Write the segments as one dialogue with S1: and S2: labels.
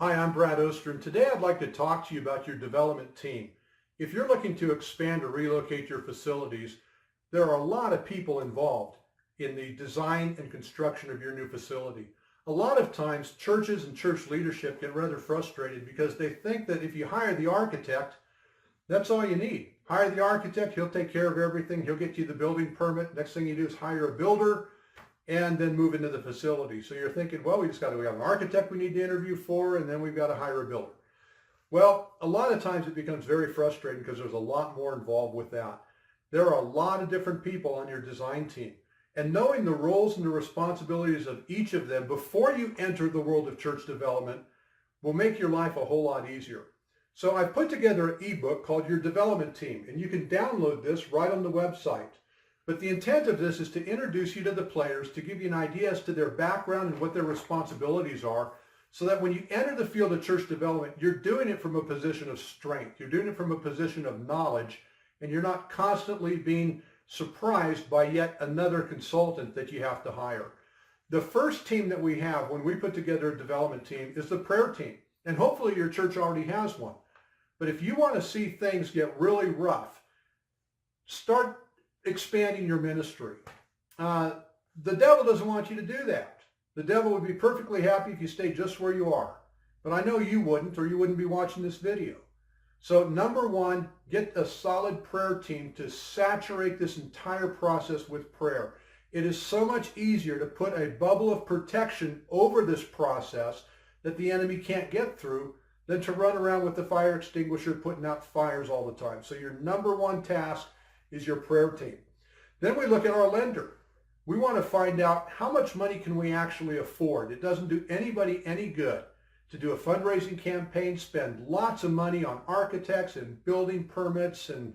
S1: Hi, I'm Brad Oaster, and today I'd like to talk to you about your development team. If you're looking to expand or relocate your facilities, there are a lot of people involved in the design and construction of your new facility. A lot of times, churches and church leadership get rather frustrated because they think that if you hire the architect, that's all you need. Hire the architect, he'll take care of everything, he'll get you the building permit. Next thing you do is hire a builder and then move into the we you're thinking, well, we have an architect we need to interview for, and then we've got to hire a builder. Well, a lot of times it becomes very frustrating because there's a lot more involved with that. There are a lot of different people on your design team, and knowing the roles and the responsibilities of each of them before you enter the world of church development will make your life a whole lot easier. So I've put together an ebook called Your Development Team, and you can download this right on the website. But the intent of this is to introduce you to the players, to give you an idea as to their background and what their responsibilities are, so that when you enter the field of church development, you're doing it from a position of strength. You're doing it from a position of knowledge, and you're not constantly being surprised by yet another consultant that you have to hire. The first team that we have when we put together a development team is the prayer team, and hopefully your church already has one. But if you want to see things get really rough, start expanding your ministry. The devil doesn't want you to do that. The devil would be perfectly happy if you stayed just where you are. But I know you wouldn't, or you wouldn't be watching this video. So number one, get a solid prayer team to saturate this entire process with prayer. It is so much easier to put a bubble of protection over this process that the enemy can't get through than to run around with the fire extinguisher putting out fires all the time. So your number one task is your prayer team. Then we look at our lender. We want to find out how much money can we actually afford. It doesn't do anybody any good to do a fundraising campaign, spend lots of money on architects and building permits and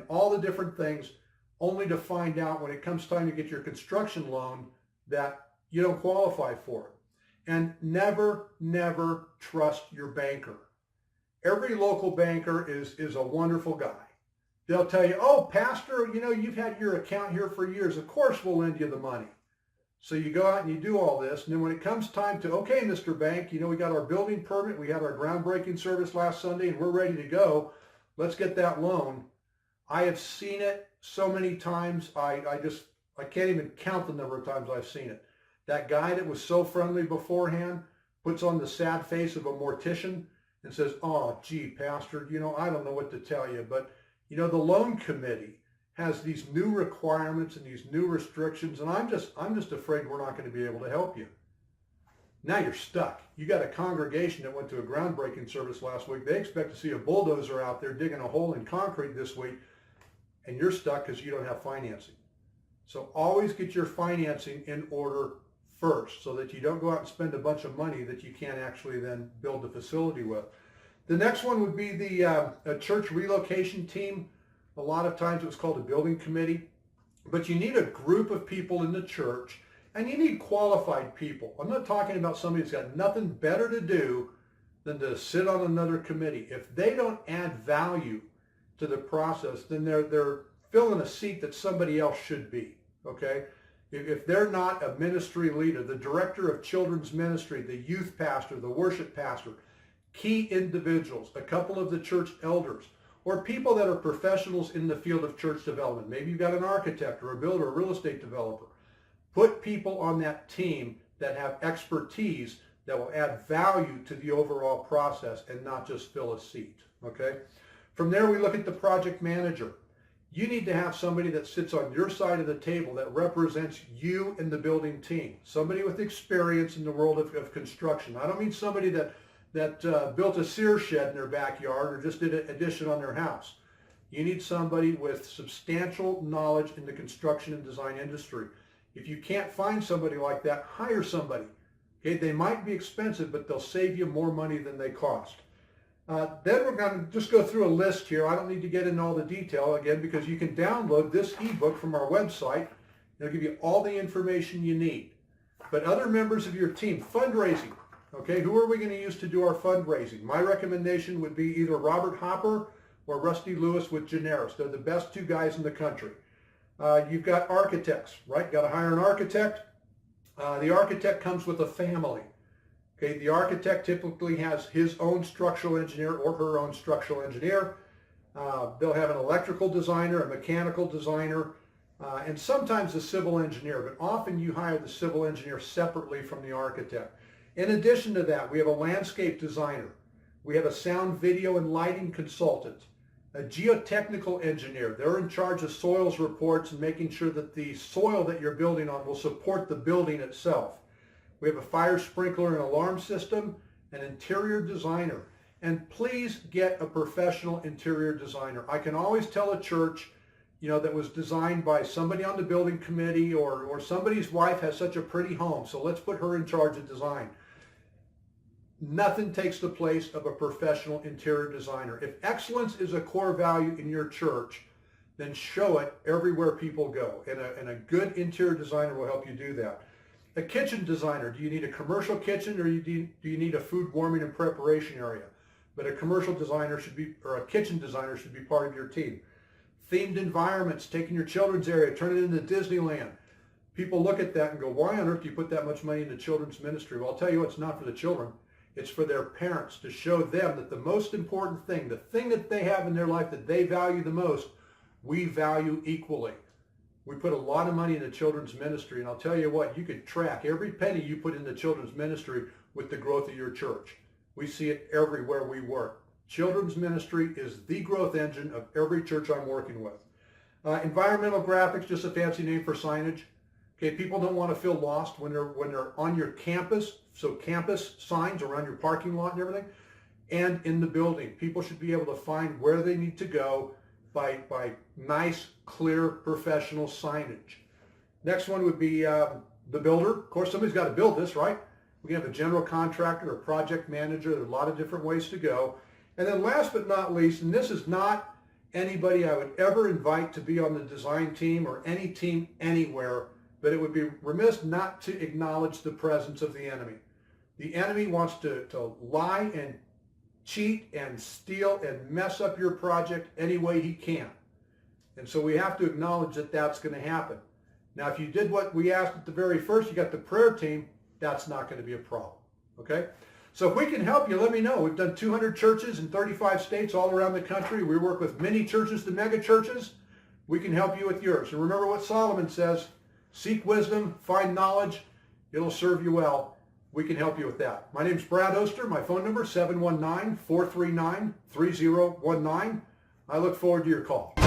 S1: all the different things, only to find out when it comes time to get your construction loan that you don't qualify for it. And never, never trust your banker. Every local banker is a wonderful guy. They'll tell you, oh, Pastor, you've had your account here for years. Of course we'll lend you the money. So you go out and you do all this. And then when it comes time to, okay, Mr. Bank, we got our building permit. We had our groundbreaking service last Sunday and we're ready to go. Let's get that loan. I have seen it so many times. I can't even count the number of times I've seen it. That guy that was so friendly beforehand puts on the sad face of a mortician and says, oh, gee, Pastor, I don't know what to tell you, but the loan committee has these new requirements and these new restrictions, and I'm just afraid we're not going to be able to help you. Now you're stuck. You got a congregation that went to a groundbreaking service last week. They expect to see a bulldozer out there digging a hole in concrete this week, and you're stuck because you don't have financing. So always get your financing in order first so that you don't go out and spend a bunch of money that you can't actually then build the facility with. The next one would be the church relocation team. A lot of times it was called a building committee. But you need a group of people in the church, and you need qualified people. I'm not talking about somebody that's got nothing better to do than to sit on another committee. If they don't add value to the process, then they're filling a seat that somebody else should be, okay? If they're not a ministry leader, the director of children's ministry, the youth pastor, the worship pastor, key individuals, a couple of the church elders, or people that are professionals in the field of church development. Maybe you've got an architect or a builder, a real estate developer. Put people on that team that have expertise that will add value to the overall process and not just fill a seat, okay? From there, we look at the project manager. You need to have somebody that sits on your side of the table that represents you and the building team. Somebody with experience in the world of construction. I don't mean somebody that built a Sears shed in their backyard or just did an addition on their house. You need somebody with substantial knowledge in the construction and design industry. If you can't find somebody like that, hire somebody. Okay, they might be expensive, but they'll save you more money than they cost. Then we're going to just go through a list here. I don't need to get into all the detail again because you can download this ebook from our website. It'll give you all the information you need. But other members of your team, fundraising. Okay, who are we going to use to do our fundraising? My recommendation would be either Robert Hopper or Rusty Lewis with Generis. They're the best two guys in the country. You've got architects, right? Got to hire an architect. The architect comes with a family. Okay, the architect typically has his own structural engineer or her own structural engineer. They'll have an electrical designer, a mechanical designer, and sometimes a civil engineer, but often you hire the civil engineer separately from the architect. In addition to that, we have a landscape designer. We have a sound, video, and lighting consultant, a geotechnical engineer. They're in charge of soils reports and making sure that the soil that you're building on will support the building itself. We have a fire sprinkler and alarm system, an interior designer. And please get a professional interior designer. I can always tell a church, that was designed by somebody on the building committee or somebody's wife has such a pretty home, so let's put her in charge of design. Nothing takes the place of a professional interior designer. If excellence is a core value in your church, then show it everywhere people go. And a good interior designer will help you do that. A kitchen designer, do you need a commercial kitchen or do you need a food warming and preparation area? But a commercial designer should be, or a kitchen designer should be part of your team. Themed environments, taking your children's area, turn it into Disneyland. People look at that and go, why on earth do you put that much money into children's ministry? Well, I'll tell you what, it's not for the children. It's for their parents, to show them that the most important thing, the thing that they have in their life that they value the most, we value equally. We put a lot of money into children's ministry, and I'll tell you what, you could track every penny you put into children's ministry with the growth of your church. We see it everywhere we work. Children's ministry is the growth engine of every church I'm working with. Environmental graphics, just a fancy name for signage. Okay, people don't want to feel lost when they're on your campus, so campus signs around your parking lot and everything, and in the building. People should be able to find where they need to go by nice, clear, professional signage. Next one would be the builder. Of course, somebody's got to build this, right? We can have a general contractor or project manager. There are a lot of different ways to go. And then last but not least, and this is not anybody I would ever invite to be on the design team or any team anywhere, but it would be remiss not to acknowledge the presence of the enemy. The enemy wants to lie and cheat and steal and mess up your project any way he can. And so we have to acknowledge that that's going to happen. Now, if you did what we asked at the very first, you got the prayer team, that's not going to be a problem. Okay? So if we can help you, let me know. We've done 200 churches in 35 states all around the country. We work with many churches to mega churches. We can help you with yours. And remember what Solomon says, seek wisdom, find knowledge. It'll serve you well. We can help you with that. My name's Brad Oaster. My phone number is 719-439-3019. I look forward to your call.